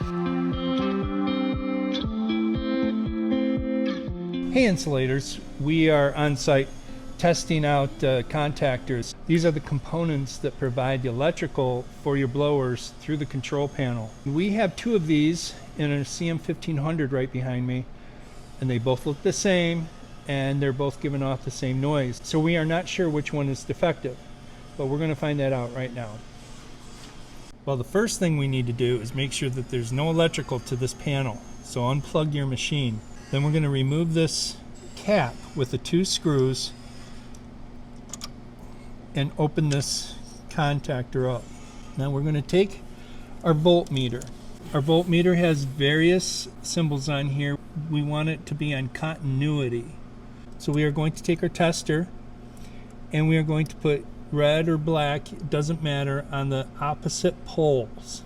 Hey insulators, we are on site testing out contactors. These are the components that provide the electrical for your blowers through the control panel. We have two of these in a CM1500 right behind me, and they both look the same and they're both giving off the same noise. So we are not sure which one is defective, but we're going to find that out right now. Well, the first thing we need to do is make sure that there's no electrical to this panel. So unplug your machine. Then we're going to remove this cap with the two screws and open this contactor up. Now we're going to take our voltmeter. Our voltmeter has various symbols on here. We want it to be on continuity. So we are going to take our tester and we are going to put red or black, it doesn't matter, on the opposite poles.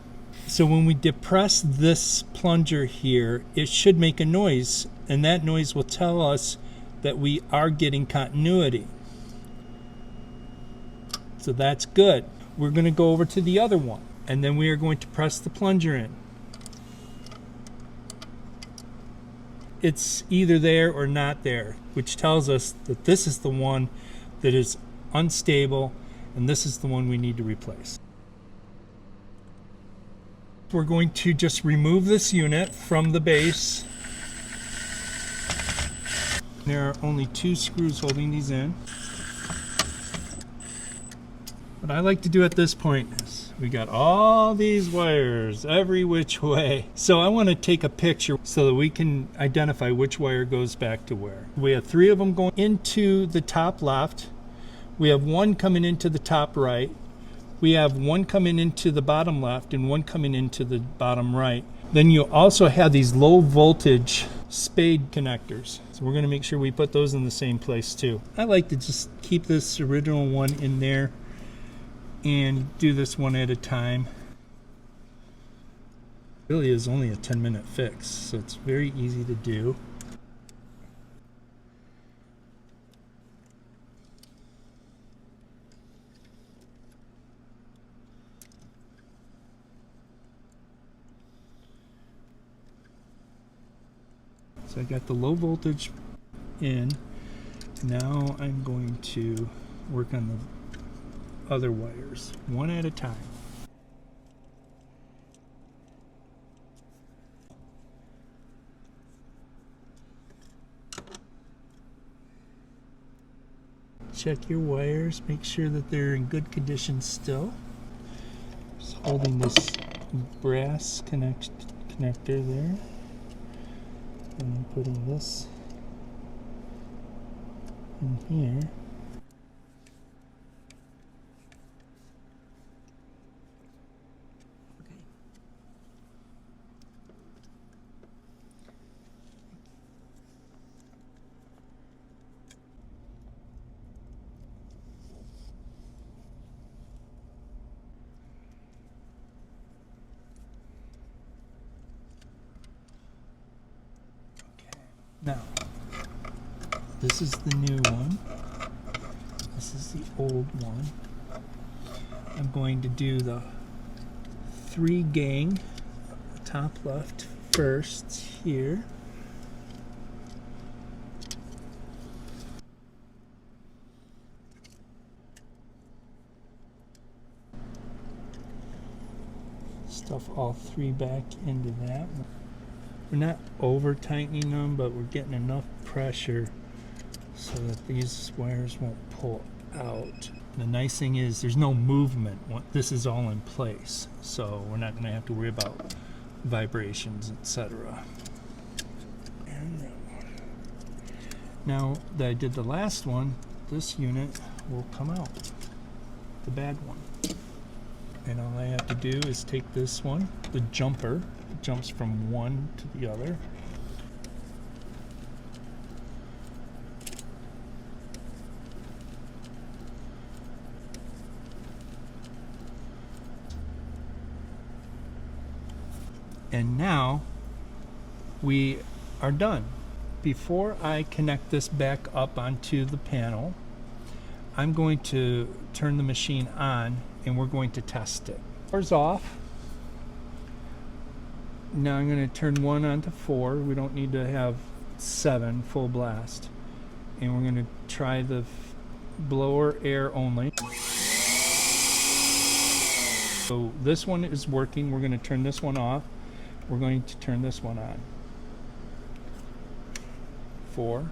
So when we depress this plunger here, it should make a noise, and that noise will tell us that we are getting continuity. So that's good. We're going to go over to the other one, and then we are going to press the plunger in. It's either there or not there, which tells us that this is the one that is unstable, and this is the one we need to replace. We're going to just remove this unit from the base. There are only two screws holding these in. What I like to do at this point is we got all these wires every which way. So I want to take a picture so that we can identify which wire goes back to where. We have three of them going into the top left. We have one coming into the top right. We have one coming into the bottom left and one coming into the bottom right. Then you also have these low voltage spade connectors. So we're going to make sure we put those in the same place too. I like to just keep this original one in there and do this one at a time. It really is only a 10-minute fix, so it's very easy to do. So I got the low voltage in. Now I'm going to work on the other wires, one at a time. Check your wires, make sure that they're in good condition still. Just holding this brass connector there. And putting this in here. Okay. Now, this is the new one. This is the old one. I'm going to do the 3 gang, top left first here. Stuff all 3 back into that. We're not over tightening them, but we're getting enough pressure so that these wires won't pull out. The nice thing is there's no movement. This is all in place, so we're not going to have to worry about vibrations, etc. And now that I did the last one, this unit will come out, the bad one. And all I have to do is take this one, the jumper, it jumps from one to the other. And now we are done. Before I connect this back up onto the panel, I'm going to turn the machine on and we're going to test it. Power's off. Now I'm going to turn 1 on to 4. We don't need to have 7 full blast. And we're going to try the blower air only. So this one is working. We're going to turn this one off. We're going to turn this one on. 4.